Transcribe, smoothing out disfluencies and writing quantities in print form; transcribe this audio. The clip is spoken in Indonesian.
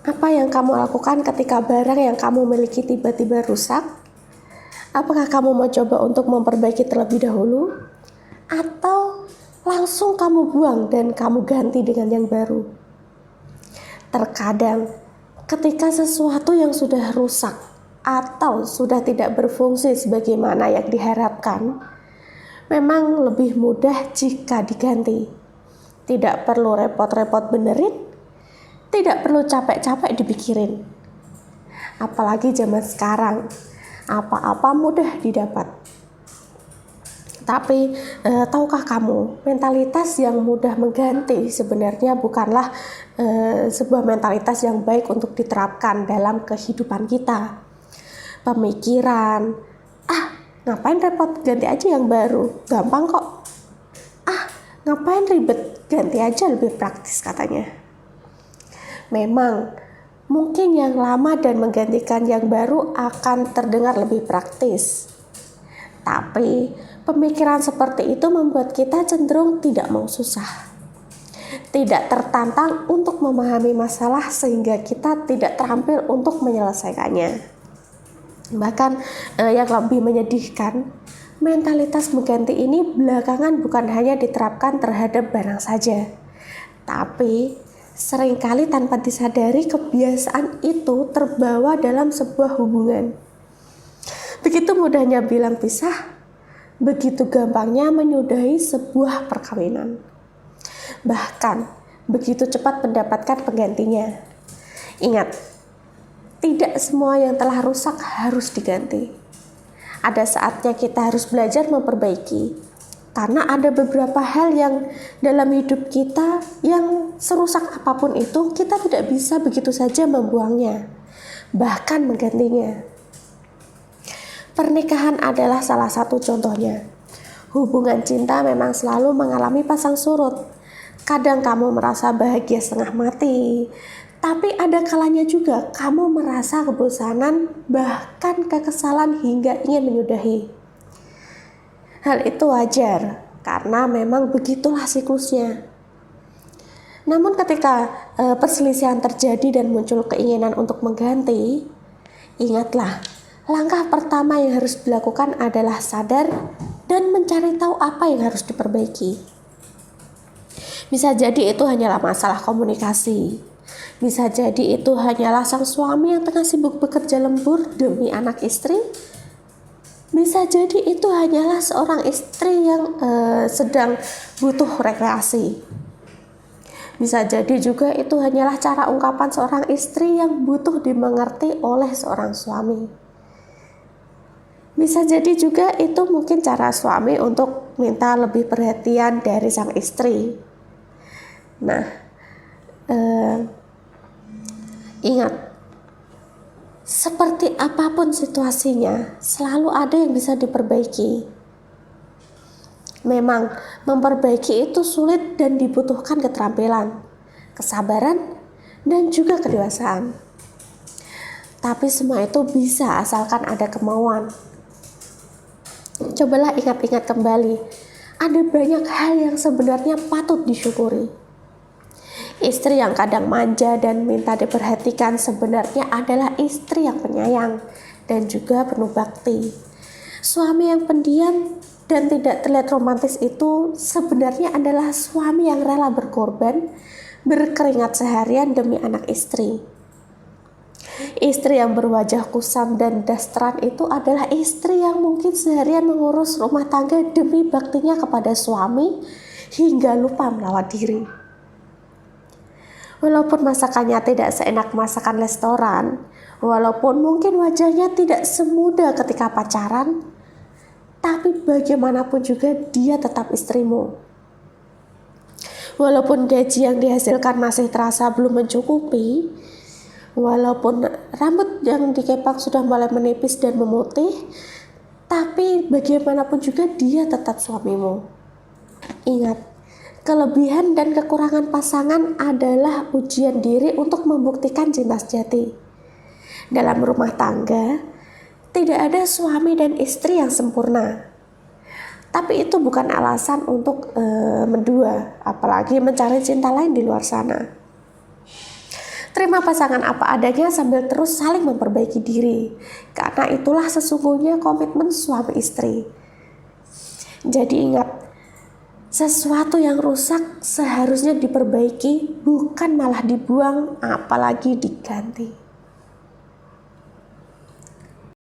Apa yang kamu lakukan ketika barang yang kamu miliki tiba-tiba rusak? Apakah kamu mau coba untuk memperbaiki terlebih dahulu? Atau langsung kamu buang dan kamu ganti dengan yang baru? Terkadang ketika sesuatu yang sudah rusak atau sudah tidak berfungsi sebagaimana yang diharapkan, memang lebih mudah jika diganti. Tidak perlu repot-repot benerin, tidak perlu capek-capek dipikirin. Apalagi zaman sekarang, apa-apa mudah didapat. Tapi tahukah kamu, mentalitas yang mudah mengganti sebenarnya bukanlah sebuah mentalitas yang baik untuk diterapkan dalam kehidupan kita. Pemikiran, ngapain repot, ganti aja yang baru, gampang kok. Ngapain ribet, ganti aja, lebih praktis katanya. Memang, mungkin yang lama dan menggantikan yang baru akan terdengar lebih praktis. Tapi, pemikiran seperti itu membuat kita cenderung tidak mau susah. Tidak tertantang untuk memahami masalah sehingga kita tidak terampil untuk menyelesaikannya. Bahkan, yang lebih menyedihkan, mentalitas mengganti ini belakangan bukan hanya diterapkan terhadap barang saja, tapi seringkali tanpa disadari kebiasaan itu terbawa dalam sebuah hubungan. Begitu mudahnya bilang pisah, begitu gampangnya menyudahi sebuah perkawinan. Bahkan, begitu cepat mendapatkan penggantinya. Ingat, tidak semua yang telah rusak harus diganti. Ada saatnya kita harus belajar memperbaiki. Karena ada beberapa hal yang dalam hidup kita yang serusak apapun itu, kita tidak bisa begitu saja membuangnya, bahkan menggantinya. Pernikahan adalah salah satu contohnya. Hubungan cinta memang selalu mengalami pasang surut. Kadang kamu merasa bahagia setengah mati, tapi ada kalanya juga kamu merasa kebosanan, bahkan kekesalan hingga ingin menyudahi. Hal itu wajar, karena memang begitulah siklusnya. Namun ketika perselisihan terjadi dan muncul keinginan untuk mengganti, ingatlah, langkah pertama yang harus dilakukan adalah sadar dan mencari tahu apa yang harus diperbaiki. Bisa jadi itu hanyalah masalah komunikasi. Bisa jadi itu hanyalah sang suami yang tengah sibuk bekerja lembur demi anak istri. Bisa jadi itu hanyalah seorang istri yang sedang butuh rekreasi. Bisa jadi juga itu hanyalah cara ungkapan seorang istri yang butuh dimengerti oleh seorang suami. Bisa jadi juga itu mungkin cara suami untuk minta lebih perhatian dari sang istri. Nah, ingat, seperti apapun situasinya, selalu ada yang bisa diperbaiki. Memang, memperbaiki itu sulit dan dibutuhkan keterampilan, kesabaran, dan juga kedewasaan. Tapi semua itu bisa asalkan ada kemauan. Cobalah ingat-ingat kembali, ada banyak hal yang sebenarnya patut disyukuri. Istri yang kadang manja dan minta diperhatikan sebenarnya adalah istri yang penyayang dan juga penuh bakti. Suami yang pendiam dan tidak terlihat romantis itu sebenarnya adalah suami yang rela berkorban, berkeringat seharian demi anak istri. Istri yang berwajah kusam dan dasteran itu adalah istri yang mungkin seharian mengurus rumah tangga demi baktinya kepada suami hingga lupa melawat diri. Walaupun masakannya tidak seenak masakan restoran, walaupun mungkin wajahnya tidak semudah ketika pacaran, tapi bagaimanapun juga dia tetap istrimu. Walaupun gaji yang dihasilkan masih terasa belum mencukupi, walaupun rambut yang dikepang sudah mulai menipis dan memutih, tapi bagaimanapun juga dia tetap suamimu. Ingat, kelebihan dan kekurangan pasangan adalah ujian diri untuk membuktikan cinta sejati. Dalam rumah tangga, tidak ada suami dan istri yang sempurna. Tapi itu bukan alasan untuk mendua, apalagi mencari cinta lain di luar sana. Terima pasangan apa adanya sambil terus saling memperbaiki diri. Karena itulah sesungguhnya komitmen suami istri. Jadi ingat, sesuatu yang rusak seharusnya diperbaiki, bukan malah dibuang, apalagi diganti.